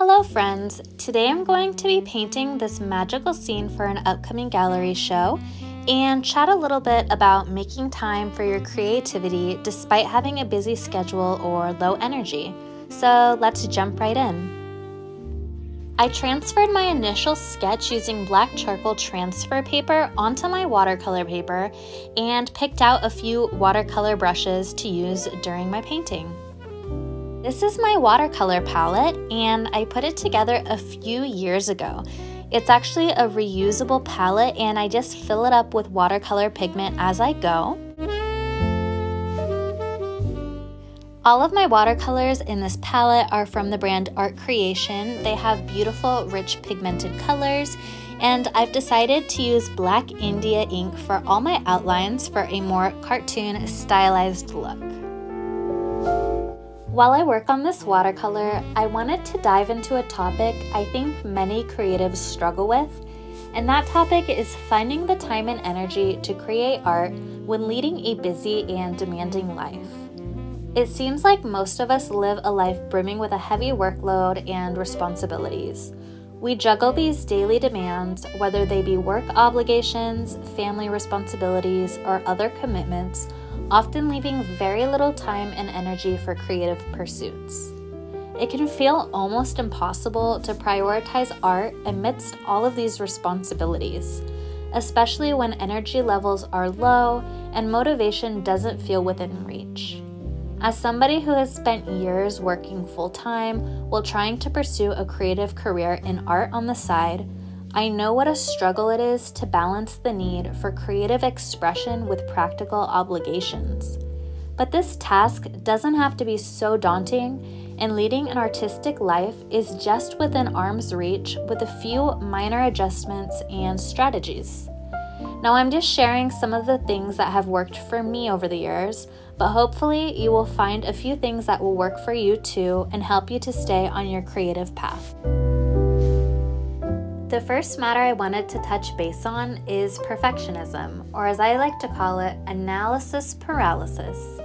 Hello friends, today I'm going to be painting this magical scene for an upcoming gallery show and chat a little bit about making time for your creativity despite having a busy schedule or low energy. So let's jump right in. I transferred my initial sketch using black charcoal transfer paper onto my watercolor paper and picked out a few watercolor brushes to use during my painting. This is my watercolor palette, and I put it together a few years ago. It's actually a reusable palette, and I just fill it up with watercolor pigment as I go. All of my watercolors in this palette are from the brand Art Creation. They have beautiful, rich pigmented colors, and I've decided to use Black India ink for all my outlines for a more cartoon stylized look. While I work on this watercolor, I wanted to dive into a topic I think many creatives struggle with, and that topic is finding the time and energy to create art when leading a busy and demanding life. It seems like most of us live a life brimming with a heavy workload and responsibilities. We juggle these daily demands, whether they be work obligations, family responsibilities, or other commitments, often leaving very little time and energy for creative pursuits. It can feel almost impossible to prioritize art amidst all of these responsibilities, especially when energy levels are low and motivation doesn't feel within reach. As somebody who has spent years working full-time while trying to pursue a creative career in art on the side, I know what a struggle it is to balance the need for creative expression with practical obligations. But this task doesn't have to be so daunting, and leading an artistic life is just within arm's reach with a few minor adjustments and strategies. Now, I'm just sharing some of the things that have worked for me over the years, but hopefully you will find a few things that will work for you too and help you to stay on your creative path. The first matter I wanted to touch base on is perfectionism, or as I like to call it, analysis paralysis.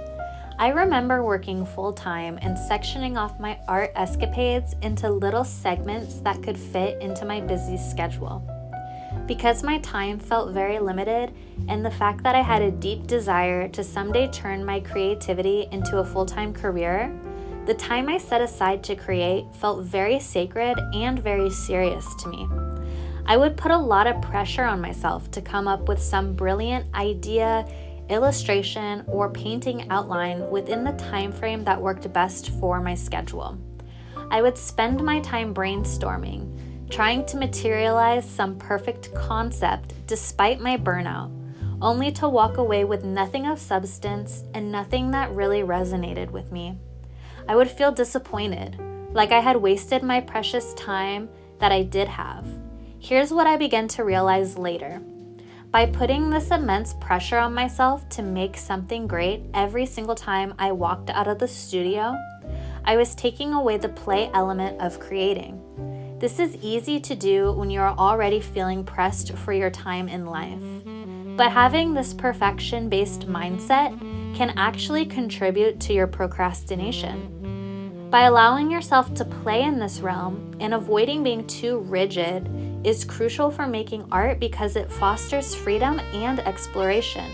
I remember working full-time and sectioning off my art escapades into little segments that could fit into my busy schedule. Because my time felt very limited, and the fact that I had a deep desire to someday turn my creativity into a full-time career, the time I set aside to create felt very sacred and very serious to me. I would put a lot of pressure on myself to come up with some brilliant idea, illustration, or painting outline within the time frame that worked best for my schedule. I would spend my time brainstorming, trying to materialize some perfect concept despite my burnout, only to walk away with nothing of substance and nothing that really resonated with me. I would feel disappointed, like I had wasted my precious time that I did have. Here's what I began to realize later. By putting this immense pressure on myself to make something great every single time I walked out of the studio, I was taking away the play element of creating. This is easy to do when you're already feeling pressed for your time in life. But having this perfection-based mindset can actually contribute to your procrastination. By allowing yourself to play in this realm and avoiding being too rigid is crucial for making art because it fosters freedom and exploration.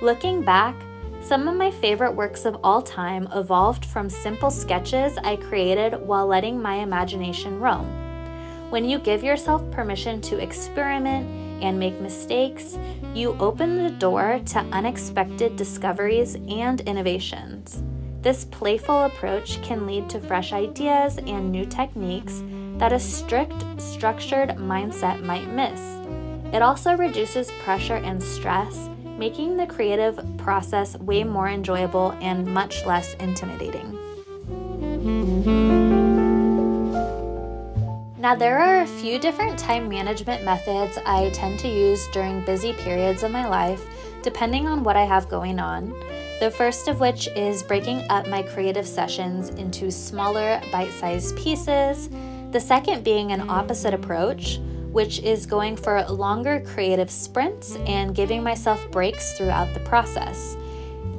Looking back, some of my favorite works of all time evolved from simple sketches I created while letting my imagination roam. When you give yourself permission to experiment and make mistakes, you open the door to unexpected discoveries and innovations. This playful approach can lead to fresh ideas and new techniques that a strict, structured mindset might miss. It also reduces pressure and stress, making the creative process way more enjoyable and much less intimidating. Now, there are a few different time management methods I tend to use during busy periods of my life, depending on what I have going on. The first of which is breaking up my creative sessions into smaller, bite-sized pieces. The second being an opposite approach, which is going for longer creative sprints and giving myself breaks throughout the process.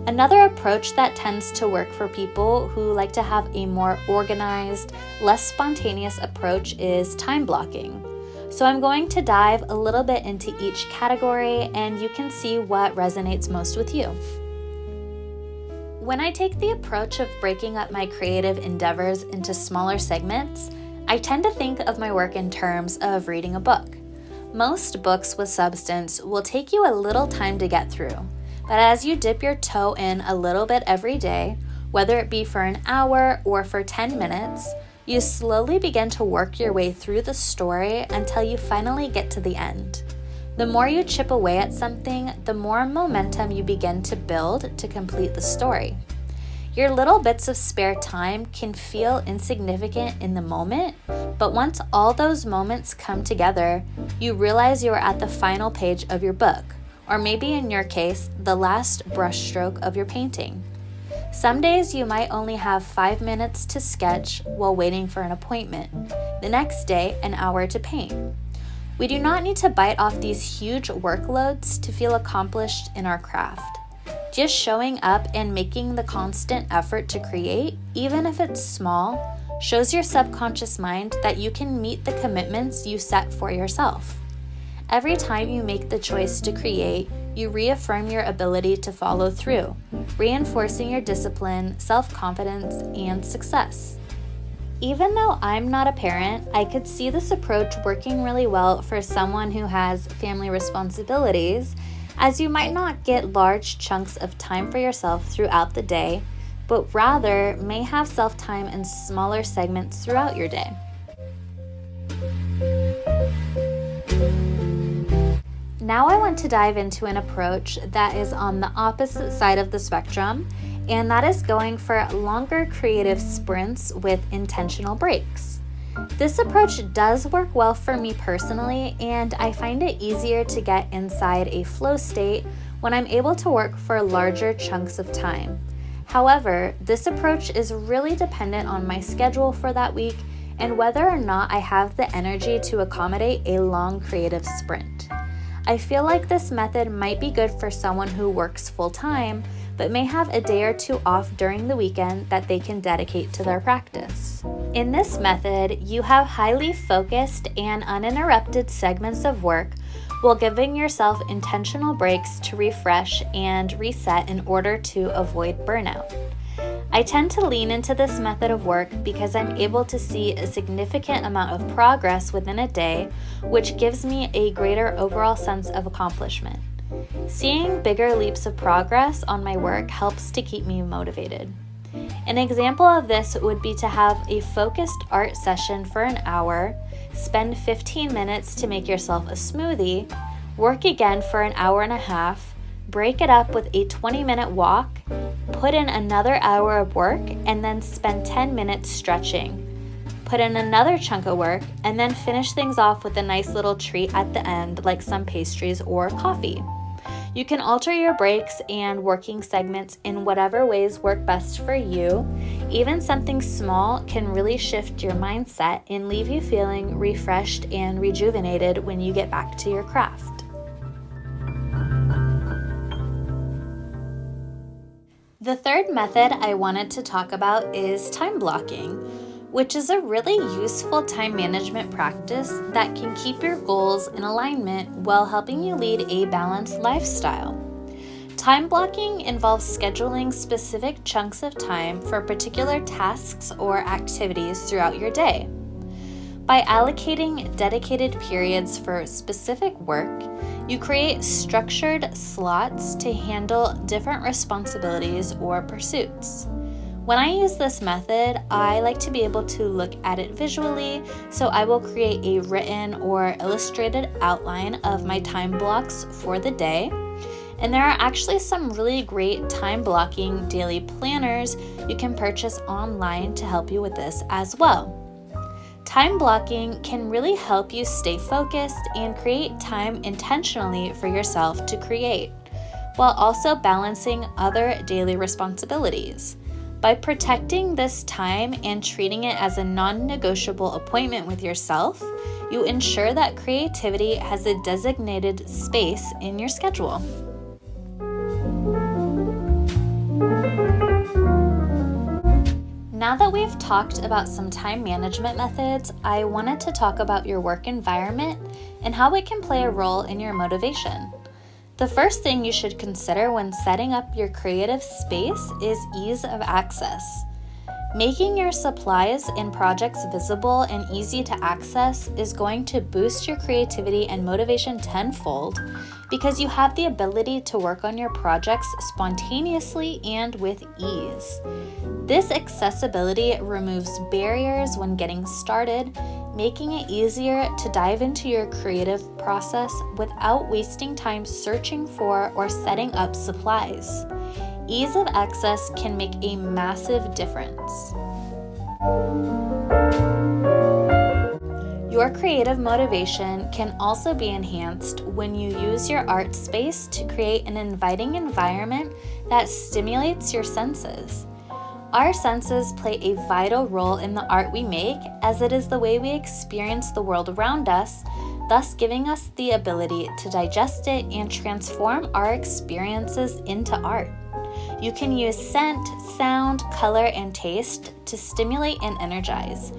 Another approach that tends to work for people who like to have a more organized, less spontaneous approach is time blocking. So I'm going to dive a little bit into each category and you can see what resonates most with you. When I take the approach of breaking up my creative endeavors into smaller segments, I tend to think of my work in terms of reading a book. Most books with substance will take you a little time to get through, but as you dip your toe in a little bit every day, whether it be for an hour or for 10 minutes, you slowly begin to work your way through the story until you finally get to the end. The more you chip away at something, the more momentum you begin to build to complete the story. Your little bits of spare time can feel insignificant in the moment, but once all those moments come together, you realize you are at the final page of your book, or maybe in your case, the last brushstroke of your painting. Some days you might only have 5 minutes to sketch while waiting for an appointment. The next day, an hour to paint. We do not need to bite off these huge workloads to feel accomplished in our craft. Just showing up and making the constant effort to create, even if it's small, shows your subconscious mind that you can meet the commitments you set for yourself. Every time you make the choice to create, you reaffirm your ability to follow through, reinforcing your discipline, self-confidence, and success. Even though I'm not a parent, I could see this approach working really well for someone who has family responsibilities, as you might not get large chunks of time for yourself throughout the day, but rather may have self-time in smaller segments throughout your day. Now I want to dive into an approach that is on the opposite side of the spectrum, and that is going for longer creative sprints with intentional breaks. This approach does work well for me personally, and I find it easier to get inside a flow state when I'm able to work for larger chunks of time. However, this approach is really dependent on my schedule for that week and whether or not I have the energy to accommodate a long creative sprint. I feel like this method might be good for someone who works full-time, but may have a day or two off during the weekend that they can dedicate to their practice. In this method, you have highly focused and uninterrupted segments of work while giving yourself intentional breaks to refresh and reset in order to avoid burnout. I tend to lean into this method of work because I'm able to see a significant amount of progress within a day, which gives me a greater overall sense of accomplishment. Seeing bigger leaps of progress on my work helps to keep me motivated. An example of this would be to have a focused art session for an hour, spend 15 minutes to make yourself a smoothie, work again for an hour and a half, break it up with a 20-minute walk, put in another hour of work, and then spend 10 minutes stretching. Put in another chunk of work, and then finish things off with a nice little treat at the end, like some pastries or coffee. You can alter your breaks and working segments in whatever ways work best for you. Even something small can really shift your mindset and leave you feeling refreshed and rejuvenated when you get back to your craft. The third method I wanted to talk about is time blocking, which is a really useful time management practice that can keep your goals in alignment while helping you lead a balanced lifestyle. Time blocking involves scheduling specific chunks of time for particular tasks or activities throughout your day. By allocating dedicated periods for specific work, you create structured slots to handle different responsibilities or pursuits. When I use this method, I like to be able to look at it visually, so I will create a written or illustrated outline of my time blocks for the day. And there are actually some really great time blocking daily planners you can purchase online to help you with this as well. Time blocking can really help you stay focused and create time intentionally for yourself to create, while also balancing other daily responsibilities. By protecting this time and treating it as a non-negotiable appointment with yourself, you ensure that creativity has a designated space in your schedule. Now that we've talked about some time management methods, I wanted to talk about your work environment and how it can play a role in your motivation. The first thing you should consider when setting up your creative space is ease of access. Making your supplies and projects visible and easy to access is going to boost your creativity and motivation tenfold because you have the ability to work on your projects spontaneously and with ease. This accessibility removes barriers when getting started, making it easier to dive into your creative process without wasting time searching for or setting up supplies. Ease of access can make a massive difference. Your creative motivation can also be enhanced when you use your art space to create an inviting environment that stimulates your senses. Our senses play a vital role in the art we make, as it is the way we experience the world around us, thus giving us the ability to digest it and transform our experiences into art. You can use scent, sound, color, and taste to stimulate and energize.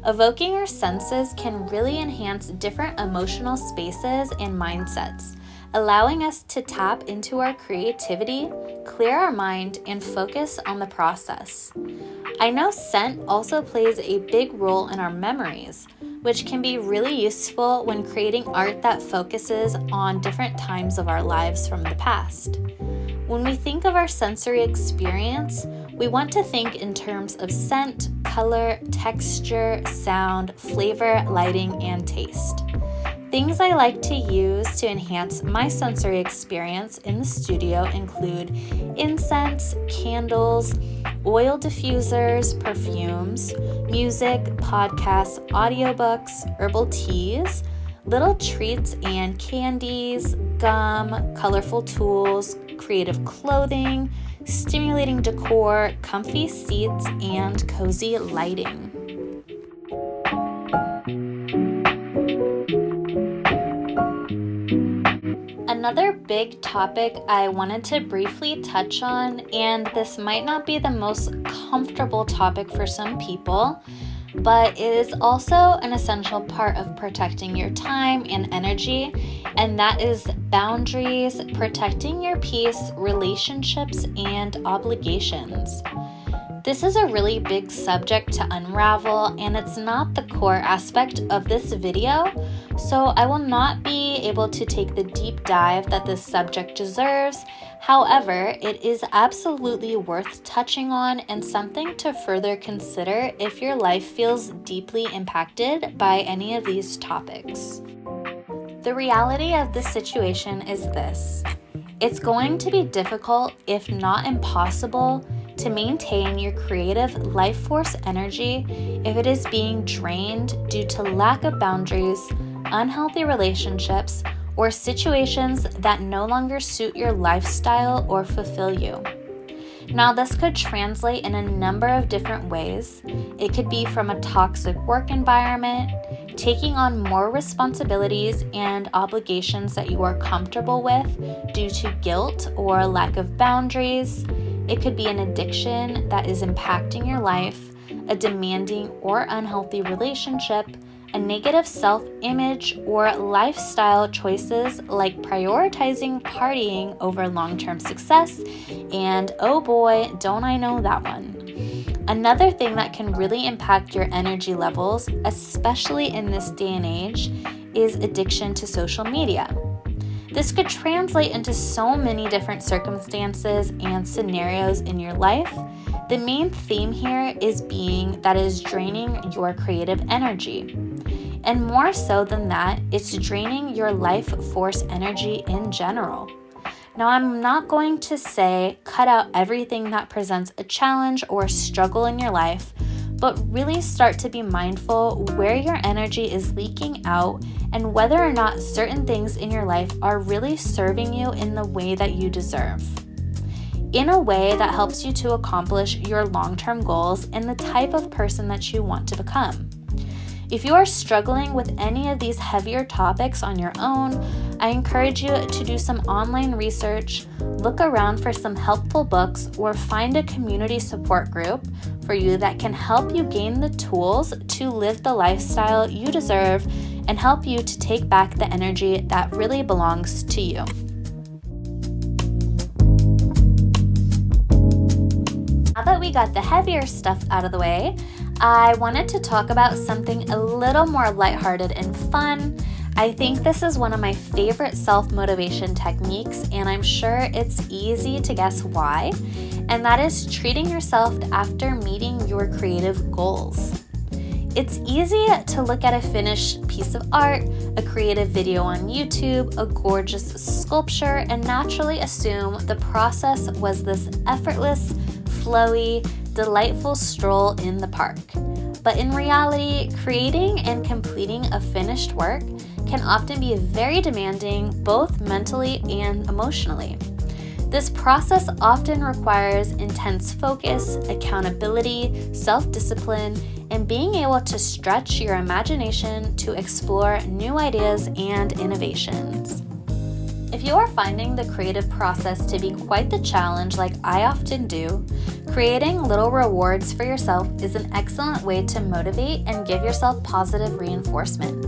Evoking our senses can really enhance different emotional spaces and mindsets, allowing us to tap into our creativity, clear our mind, and focus on the process. I know scent also plays a big role in our memories, which can be really useful when creating art that focuses on different times of our lives from the past. When we think of our sensory experience, we want to think in terms of scent, color, texture, sound, flavor, lighting, and taste. Things I like to use to enhance my sensory experience in the studio include incense, candles, oil diffusers, perfumes, music, podcasts, audiobooks, herbal teas, little treats and candies, gum, colorful tools, creative clothing, stimulating decor, comfy seats, and cozy lighting. Another big topic I wanted to briefly touch on, and this might not be the most comfortable topic for some people, but it is also an essential part of protecting your time and energy, and that is boundaries, protecting your peace, relationships, and obligations. This is a really big subject to unravel, and it's not the core aspect of this video, so I will not be able to take the deep dive that this subject deserves. However, it is absolutely worth touching on and something to further consider if your life feels deeply impacted by any of these topics. The reality of this situation is this: it's going to be difficult, if not impossible, to maintain your creative life force energy if it is being drained due to lack of boundaries, unhealthy relationships, or situations that no longer suit your lifestyle or fulfill you. Now, this could translate in a number of different ways. It could be from a toxic work environment, taking on more responsibilities and obligations that you are comfortable with due to guilt or lack of boundaries. It could be an addiction that is impacting your life, a demanding or unhealthy relationship, a negative self-image, or lifestyle choices like prioritizing partying over long-term success, and oh boy, don't I know that one. Another thing that can really impact your energy levels, especially in this day and age, is addiction to social media. This could translate into so many different circumstances and scenarios in your life. The main theme here is being that is draining your creative energy. And more so than that, it's draining your life force energy in general. Now, I'm not going to say cut out everything that presents a challenge or struggle in your life, but really start to be mindful where your energy is leaking out and whether or not certain things in your life are really serving you in the way that you deserve. In a way that helps you to accomplish your long-term goals and the type of person that you want to become. If you are struggling with any of these heavier topics on your own, I encourage you to do some online research, look around for some helpful books, or find a community support group for you that can help you gain the tools to live the lifestyle you deserve and help you to take back the energy that really belongs to you. Now that we got the heavier stuff out of the way, I wanted to talk about something a little more lighthearted and fun. I think this is one of my favorite self-motivation techniques, and I'm sure it's easy to guess why, and that is treating yourself after meeting your creative goals. It's easy to look at a finished piece of art, a creative video on YouTube, a gorgeous sculpture, and naturally assume the process was this effortless, flowy, delightful stroll in the park. But in reality, creating and completing a finished work can often be very demanding, both mentally and emotionally. This process often requires intense focus, accountability, self-discipline, and being able to stretch your imagination to explore new ideas and innovations. If you are finding the creative process to be quite the challenge like I often do, creating little rewards for yourself is an excellent way to motivate and give yourself positive reinforcement.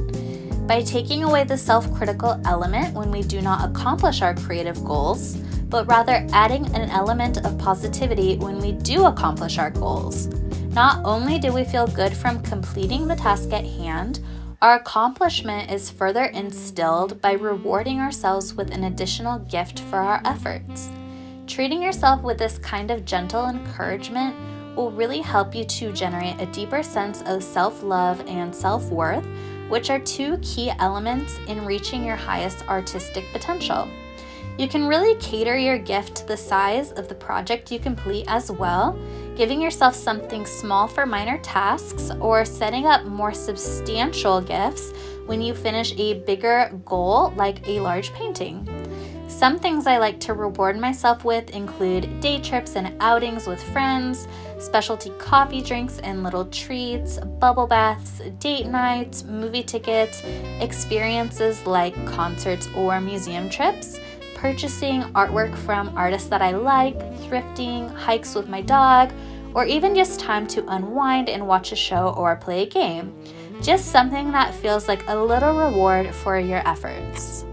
By taking away the self-critical element when we do not accomplish our creative goals, but rather adding an element of positivity when we do accomplish our goals, not only do we feel good from completing the task at hand, our accomplishment is further instilled by rewarding ourselves with an additional gift for our efforts. Treating yourself with this kind of gentle encouragement will really help you to generate a deeper sense of self-love and self-worth, which are two key elements in reaching your highest artistic potential. You can really cater your gift to the size of the project you complete as well, giving yourself something small for minor tasks or setting up more substantial gifts when you finish a bigger goal like a large painting. Some things I like to reward myself with include day trips and outings with friends, specialty coffee drinks and little treats, bubble baths, date nights, movie tickets, experiences like concerts or museum trips, purchasing artwork from artists that I like, thrifting, hikes with my dog, or even just time to unwind and watch a show or play a game. Just something that feels like a little reward for your efforts.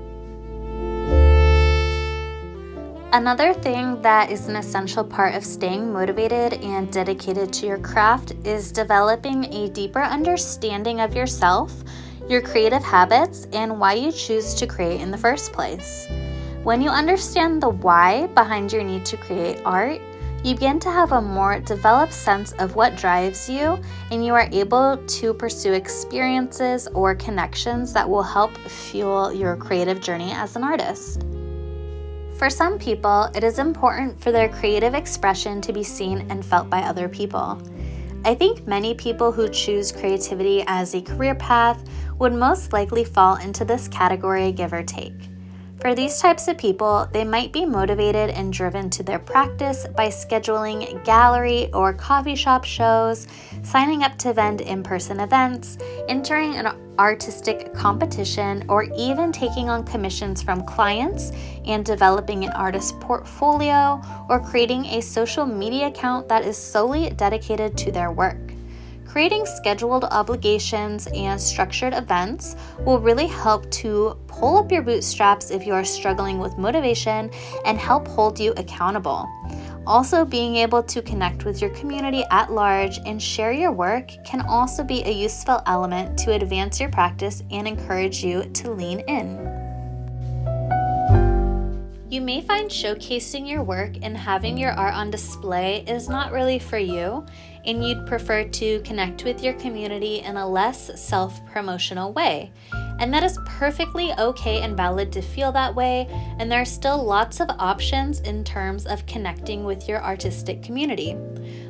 Another thing that is an essential part of staying motivated and dedicated to your craft is developing a deeper understanding of yourself, your creative habits, and why you choose to create in the first place. When you understand the why behind your need to create art, you begin to have a more developed sense of what drives you, and you are able to pursue experiences or connections that will help fuel your creative journey as an artist. For some people, it is important for their creative expression to be seen and felt by other people. I think many people who choose creativity as a career path would most likely fall into this category, give or take. For these types of people, they might be motivated and driven to their practice by scheduling gallery or coffee shop shows, signing up to attend in-person events, entering an artistic competition, or even taking on commissions from clients and developing an artist portfolio or creating a social media account that is solely dedicated to their work. Creating scheduled obligations and structured events will really help to pull up your bootstraps if you are struggling with motivation and help hold you accountable. Also, being able to connect with your community at large and share your work can also be a useful element to advance your practice and encourage you to lean in. You may find showcasing your work and having your art on display is not really for you, and you'd prefer to connect with your community in a less self-promotional way. And that is perfectly okay and valid to feel that way, and there are still lots of options in terms of connecting with your artistic community.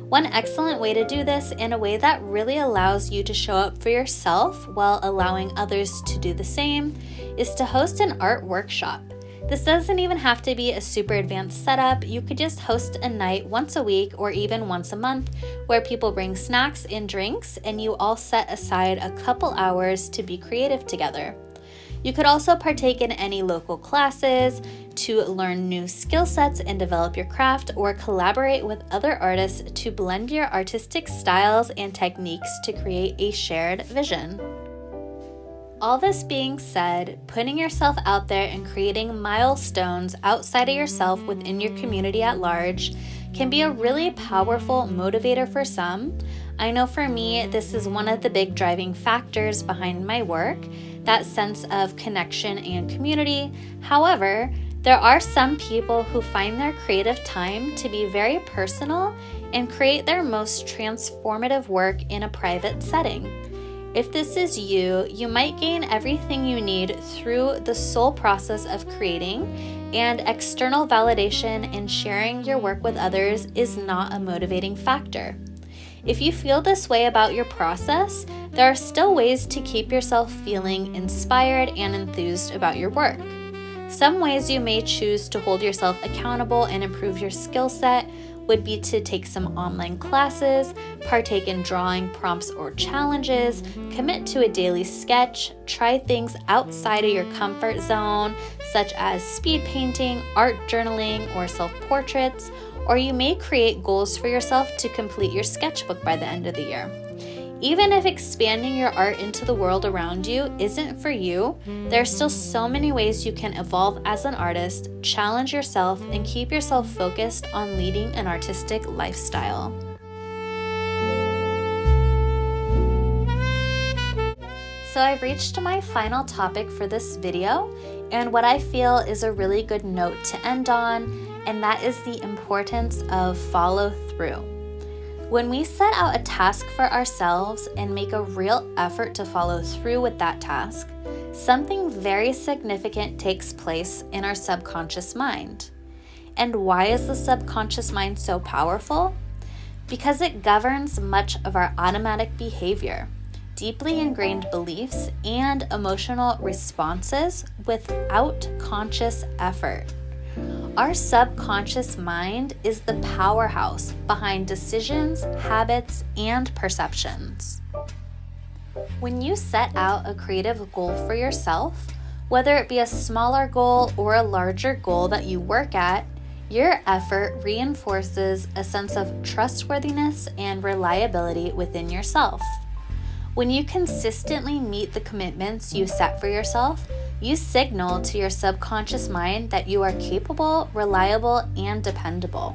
One excellent way to do this in a way that really allows you to show up for yourself while allowing others to do the same is to host an art workshop. This doesn't even have to be a super advanced setup. You could just host a night once a week or even once a month where people bring snacks and drinks and you all set aside a couple hours to be creative together. You could also partake in any local classes to learn new skill sets and develop your craft, or collaborate with other artists to blend your artistic styles and techniques to create a shared vision. All this being said, putting yourself out there and creating milestones outside of yourself within your community at large can be a really powerful motivator for some. I know for me, this is one of the big driving factors behind my work, that sense of connection and community. However, there are some people who find their creative time to be very personal and create their most transformative work in a private setting. If this is you, you might gain everything you need through the sole process of creating, and external validation and sharing your work with others is not a motivating factor. If you feel this way about your process, there are still ways to keep yourself feeling inspired and enthused about your work. Some ways you may choose to hold yourself accountable and improve your skill set would be to take some online classes, partake in drawing prompts or challenges, commit to a daily sketch, try things outside of your comfort zone, such as speed painting, art journaling, or self-portraits, or you may create goals for yourself to complete your sketchbook by the end of the year. Even if expanding your art into the world around you isn't for you, there are still so many ways you can evolve as an artist, challenge yourself, and keep yourself focused on leading an artistic lifestyle. So I've reached my final topic for this video, and what I feel is a really good note to end on, and that is the importance of follow through. When we set out a task for ourselves and make a real effort to follow through with that task, something very significant takes place in our subconscious mind. And why is the subconscious mind so powerful? Because it governs much of our automatic behavior, deeply ingrained beliefs, and emotional responses without conscious effort. Our subconscious mind is the powerhouse behind decisions, habits, and perceptions. When you set out a creative goal for yourself, whether it be a smaller goal or a larger goal that you work at, your effort reinforces a sense of trustworthiness and reliability within yourself. When you consistently meet the commitments you set for yourself, you signal to your subconscious mind that you are capable, reliable, and dependable.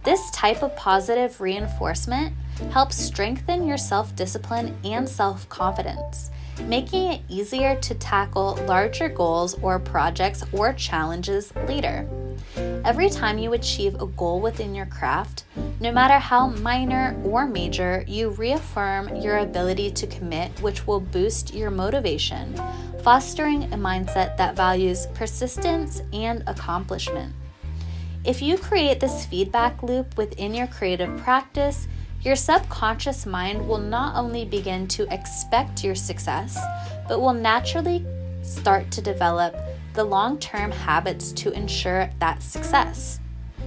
This type of positive reinforcement helps strengthen your self-discipline and self-confidence, making it easier to tackle larger goals or projects or challenges later. Every time you achieve a goal within your craft, no matter how minor or major, you reaffirm your ability to commit, which will boost your motivation, fostering a mindset that values persistence and accomplishment. If you create this feedback loop within your creative practice, your subconscious mind will not only begin to expect your success, but will naturally start to develop the long-term habits to ensure that success.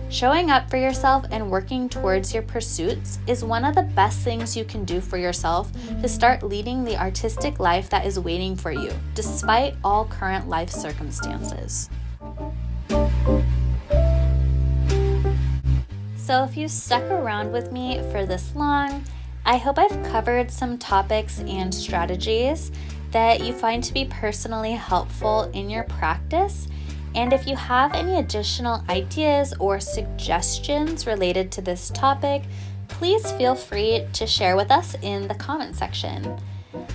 Showing up for yourself and working towards your pursuits is one of the best things you can do for yourself to start leading the artistic life that is waiting for you, despite all current life circumstances. So if you stuck around with me for this long, I hope I've covered some topics and strategies that you find to be personally helpful in your practice. And if you have any additional ideas or suggestions related to this topic, please feel free to share with us in the comment section.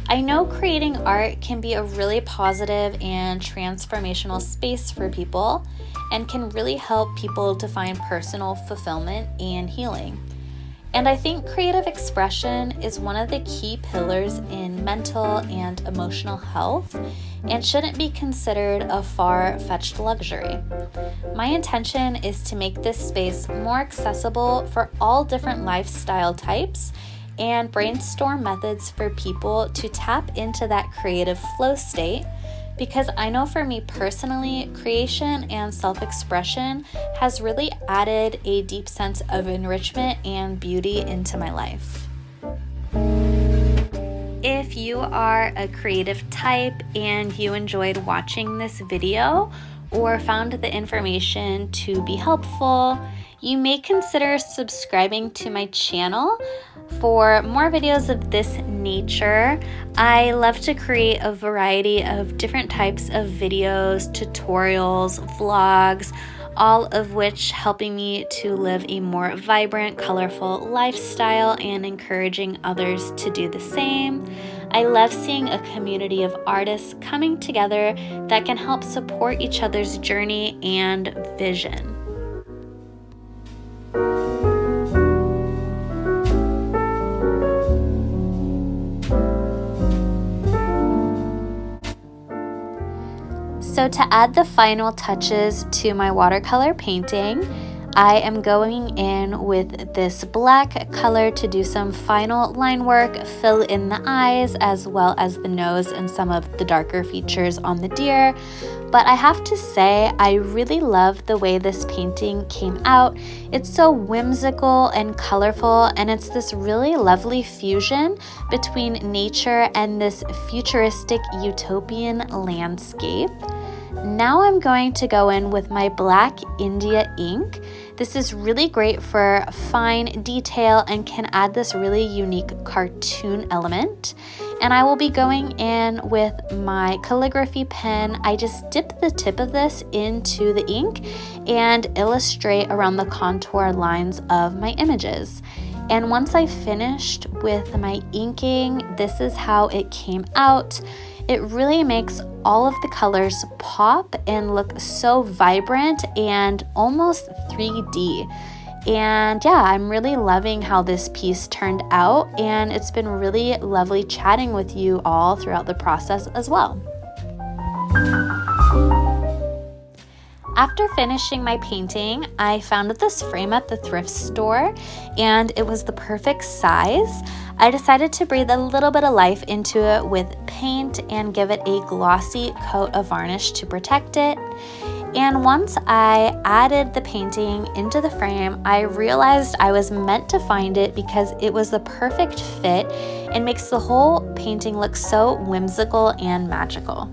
I know creating art can be a really positive and transformational space for people and can really help people to find personal fulfillment and healing. And I think creative expression is one of the key pillars in mental and emotional health and shouldn't be considered a far-fetched luxury. My intention is to make this space more accessible for all different lifestyle types and brainstorm methods for people to tap into that creative flow state, because I know for me personally, creation and self-expression has really added a deep sense of enrichment and beauty into my life. If if you are a creative type and you enjoyed watching this video or found the information to be helpful, you may consider subscribing to my channel for more videos of this nature. I love to create a variety of different types of videos, tutorials, vlogs, all of which helping me to live a more vibrant, colorful lifestyle and encouraging others to do the same. I love seeing a community of artists coming together that can help support each other's journey and vision. So to add the final touches to my watercolor painting, I am going in with this black color to do some final line work, fill in the eyes as well as the nose and some of the darker features on the deer. But I have to say, I really love the way this painting came out. It's so whimsical and colorful, and it's this really lovely fusion between nature and this futuristic utopian landscape. Now I'm going to go in with my black India ink. This is really great for fine detail and can add this really unique cartoon element. And I will be going in with my calligraphy pen. I just dip the tip of this into the ink and illustrate around the contour lines of my images. And once I finished with my inking, this is how it came out. It really makes all of the colors pop and look so vibrant and almost 3D. And yeah, I'm really loving how this piece turned out, and it's been really lovely chatting with you all throughout the process as well. After finishing my painting, I found this frame at the thrift store, and it was the perfect size. I decided to breathe a little bit of life into it with paint and give it a glossy coat of varnish to protect it. And once I added the painting into the frame, I realized I was meant to find it because it was the perfect fit and makes the whole painting look so whimsical and magical.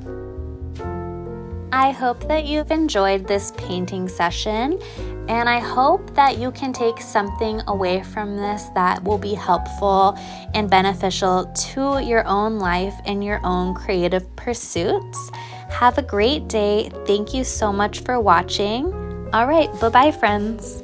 I hope that you've enjoyed this painting session, and I hope that you can take something away from this that will be helpful and beneficial to your own life and your own creative pursuits. Have a great day. Thank you so much for watching. All right, bye-bye, friends.